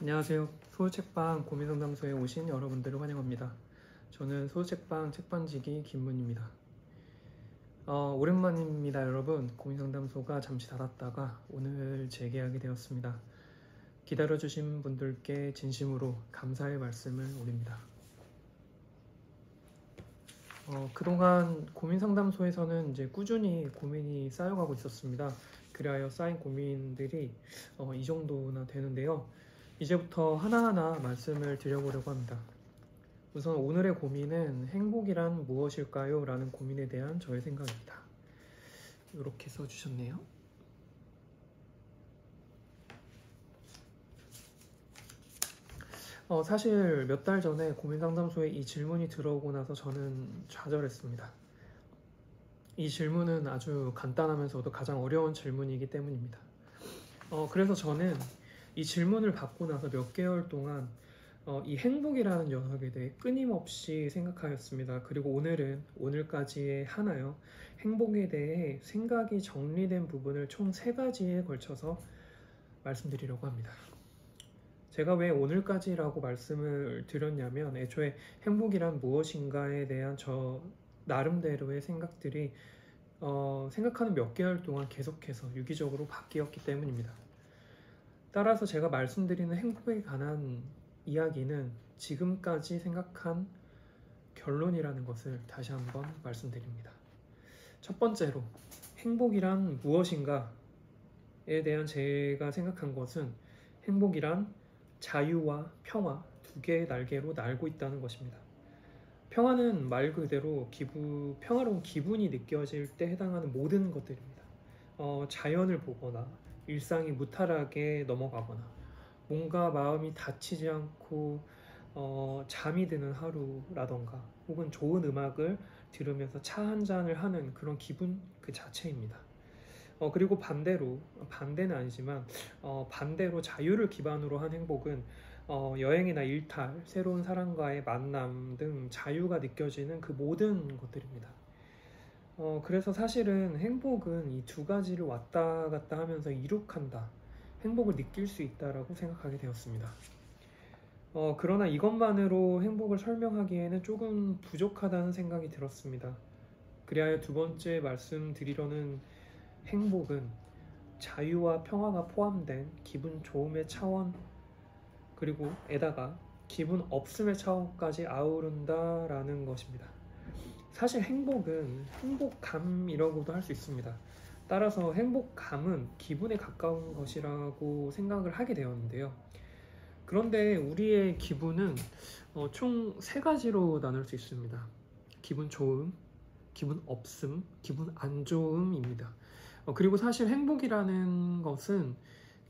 안녕하세요. 소유책방 고민상담소에 오신 여러분들을 환영합니다. 저는 소유책방 책방지기 김문입니다. 오랜만입니다, 여러분. 고민상담소가 잠시 닫았다가 오늘 재개하게 되었습니다. 기다려주신 분들께 진심으로 감사의 말씀을 올립니다. 그동안 고민상담소에서는 이제 꾸준히 고민이 쌓여가고 있었습니다. 그리하여 쌓인 고민들이 이 정도나 되는데요. 이제부터 하나하나 말씀을 드려보려고 합니다. 우선 오늘의 고민은 행복이란 무엇일까요? 라는 고민에 대한 저의 생각입니다. 이렇게 써주셨네요. 사실 몇 달 전에 고민상담소에 이 질문이 들어오고 나서 저는 좌절했습니다. 이 질문은 아주 간단하면서도 가장 어려운 질문이기 때문입니다. 그래서 저는 이 질문을 받고 나서 몇 개월 동안 이 행복이라는 녀석에 대해 끊임없이 생각하였습니다. 그리고 오늘까지의 하나요. 행복에 대해 생각이 정리된 부분을 총 3가지에 걸쳐서 말씀드리려고 합니다. 제가 왜 오늘까지라고 말씀을 드렸냐면 애초에 행복이란 무엇인가에 대한 저 나름대로의 생각들이 생각하는 몇 개월 동안 계속해서 유기적으로 바뀌었기 때문입니다. 따라서 제가 말씀드리는 행복에 관한 이야기는 지금까지 생각한 결론이라는 것을 다시 한번 말씀드립니다. 첫 번째로 행복이란 무엇인가에 대한 제가 생각한 것은 행복이란 자유와 평화 2개의 날개로 날고 있다는 것입니다. 평화는 말 그대로 평화로운 기분이 느껴질 때 해당하는 모든 것들입니다. 자연을 보거나 일상이 무탈하게 넘어가거나 뭔가 마음이 다치지 않고 잠이 드는 하루라던가 혹은 좋은 음악을 들으면서 차 한 잔을 하는 그런 기분 그 자체입니다. 그리고 반대는 아니지만 반대로 자유를 기반으로 한 행복은 여행이나 일탈, 새로운 사람과의 만남 등 자유가 느껴지는 그 모든 것들입니다. 그래서 사실은 행복은 이 2가지를 왔다 갔다 하면서 이룩한다, 행복을 느낄 수 있다라고 생각하게 되었습니다. 그러나 이것만으로 행복을 설명하기에는 조금 부족하다는 생각이 들었습니다. 그리하여 2번째 말씀드리려는 행복은 자유와 평화가 포함된 기분 좋음의 차원 그리고 에다가 기분 없음의 차원까지 아우른다라는 것입니다. 사실 행복은 행복감이라고도 할 수 있습니다. 따라서 행복감은 기분에 가까운 것이라고 생각을 하게 되었는데요. 그런데 우리의 기분은 총 3가지로 나눌 수 있습니다. 기분 좋음, 기분 없음, 기분 안 좋음입니다. 그리고 사실 행복이라는 것은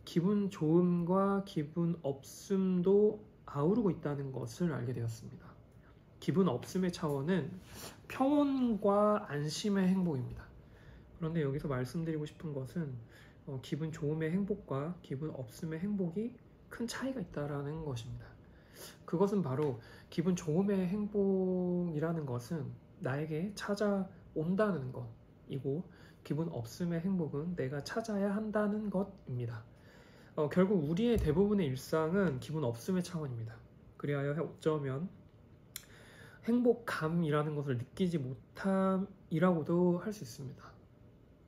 기분 좋음과 기분 없음도 아우르고 있다는 것을 알게 되었습니다. 기분 없음의 차원은 평온과 안심의 행복입니다. 그런데 여기서 말씀드리고 싶은 것은 기분 좋음의 행복과 기분 없음의 행복이 큰 차이가 있다는 것입니다. 그것은 바로 기분 좋음의 행복이라는 것은 나에게 찾아온다는 것이고 기분 없음의 행복은 내가 찾아야 한다는 것입니다. 결국 우리의 대부분의 일상은 기분 없음의 차원입니다. 그리하여 어쩌면 행복감이라는 것을 느끼지 못함이라고도 할 수 있습니다.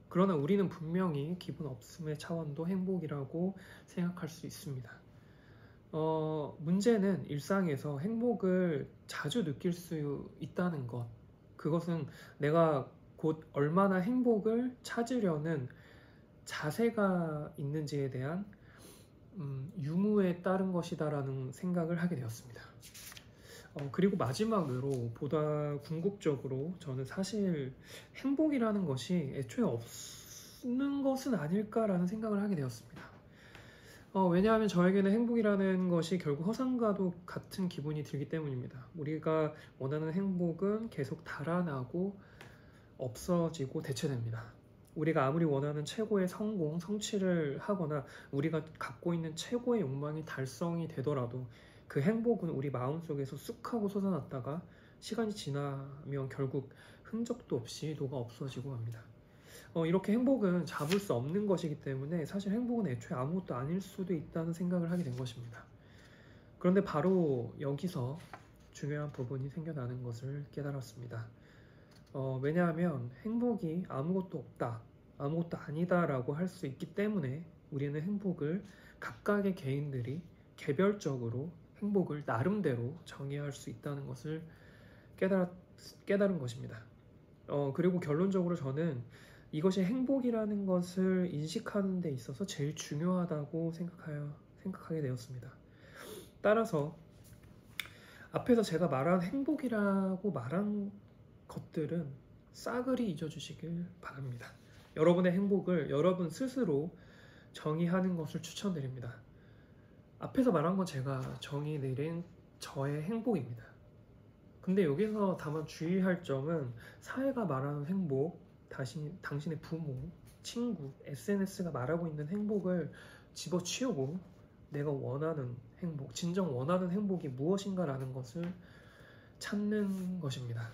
그러나 우리는 분명히 기분 없음의 차원도 행복이라고 생각할 수 있습니다. 문제는 일상에서 행복을 자주 느낄 수 있다는 것, 그것은 내가 곧 얼마나 행복을 찾으려는 자세가 있는지에 대한 유무에 따른 것이다라는 생각을 하게 되었습니다. 그리고 마지막으로 보다 궁극적으로 저는 사실 행복이라는 것이 애초에 없는 것은 아닐까라는 생각을 하게 되었습니다. 왜냐하면 저에게는 행복이라는 것이 결국 허상과도 같은 기분이 들기 때문입니다. 우리가 원하는 행복은 계속 달아나고 없어지고 대체됩니다. 우리가 아무리 원하는 최고의 성공, 성취를 하거나 우리가 갖고 있는 최고의 욕망이 달성이 되더라도 그 행복은 우리 마음속에서 쑥 하고 솟아났다가 시간이 지나면 결국 흔적도 없이 녹아 없어지고 합니다. 이렇게 행복은 잡을 수 없는 것이기 때문에 사실 행복은 애초에 아무것도 아닐 수도 있다는 생각을 하게 된 것입니다. 그런데 바로 여기서 중요한 부분이 생겨나는 것을 깨달았습니다. 왜냐하면 행복이 아무것도 없다, 아무것도 아니다라고 할 수 있기 때문에 우리는 행복을 각각의 개인들이 개별적으로 행복을 나름대로 정의할 수 있다는 것을 깨달은 것입니다. 그리고 결론적으로 저는 이것이 행복이라는 것을 인식하는 데 있어서 제일 중요하다고 생각하게 되었습니다. 따라서 앞에서 제가 말한 행복이라고 말한 것들은 싸그리 잊어주시길 바랍니다. 여러분의 행복을 여러분 스스로 정의하는 것을 추천드립니다. 앞에서 말한 건 제가 정의 내린 저의 행복입니다. 근데 여기서 다만 주의할 점은 사회가 말하는 행복, 당신의 부모, 친구, SNS가 말하고 있는 행복을 집어치우고 내가 원하는 행복, 진정 원하는 행복이 무엇인가라는 것을 찾는 것입니다.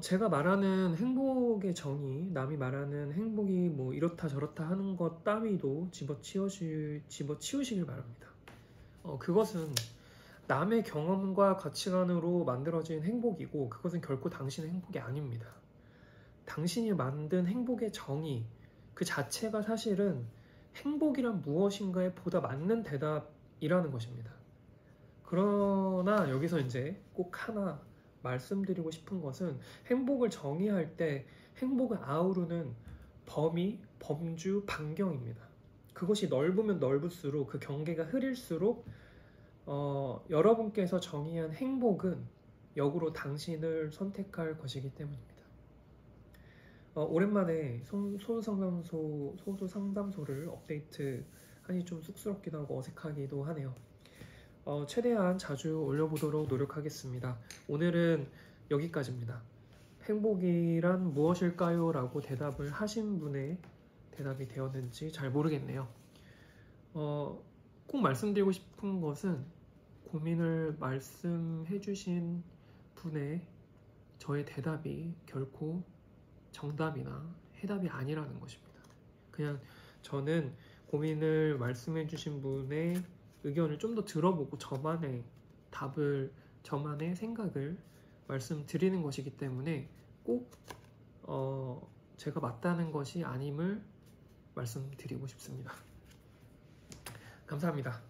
제가 말하는 행복의 정의, 남이 말하는 행복이 뭐 이렇다 저렇다 하는 것 따위도 집어치우시길 바랍니다. 그것은 남의 경험과 가치관으로 만들어진 행복이고 그것은 결코 당신의 행복이 아닙니다. 당신이 만든 행복의 정의 그 자체가 사실은 행복이란 무엇인가에 보다 맞는 대답이라는 것입니다. 그러나 여기서 이제 꼭 하나 말씀드리고 싶은 것은 행복을 정의할 때 행복을 아우르는 범위, 범주, 반경입니다. 그것이 넓으면 넓을수록 그 경계가 흐릴수록 여러분께서 정의한 행복은 역으로 당신을 선택할 것이기 때문입니다. 오랜만에 소수 상담소를 업데이트하니 좀 쑥스럽기도 하고 어색하기도 하네요. 최대한 자주 올려보도록 노력하겠습니다. 오늘은 여기까지입니다. 행복이란 무엇일까요? 라고 대답을 하신 분의 대답이 되었는지 잘 모르겠네요. 꼭 말씀드리고 싶은 것은 고민을 말씀해 주신 분의 저의 대답이 결코 정답이나 해답이 아니라는 것입니다. 그냥 저는 고민을 말씀해 주신 분의 의견을 좀 더 들어보고 저만의 생각을 말씀드리는 것이기 때문에 꼭 제가 맞다는 것이 아님을 말씀드리고 싶습니다. 감사합니다.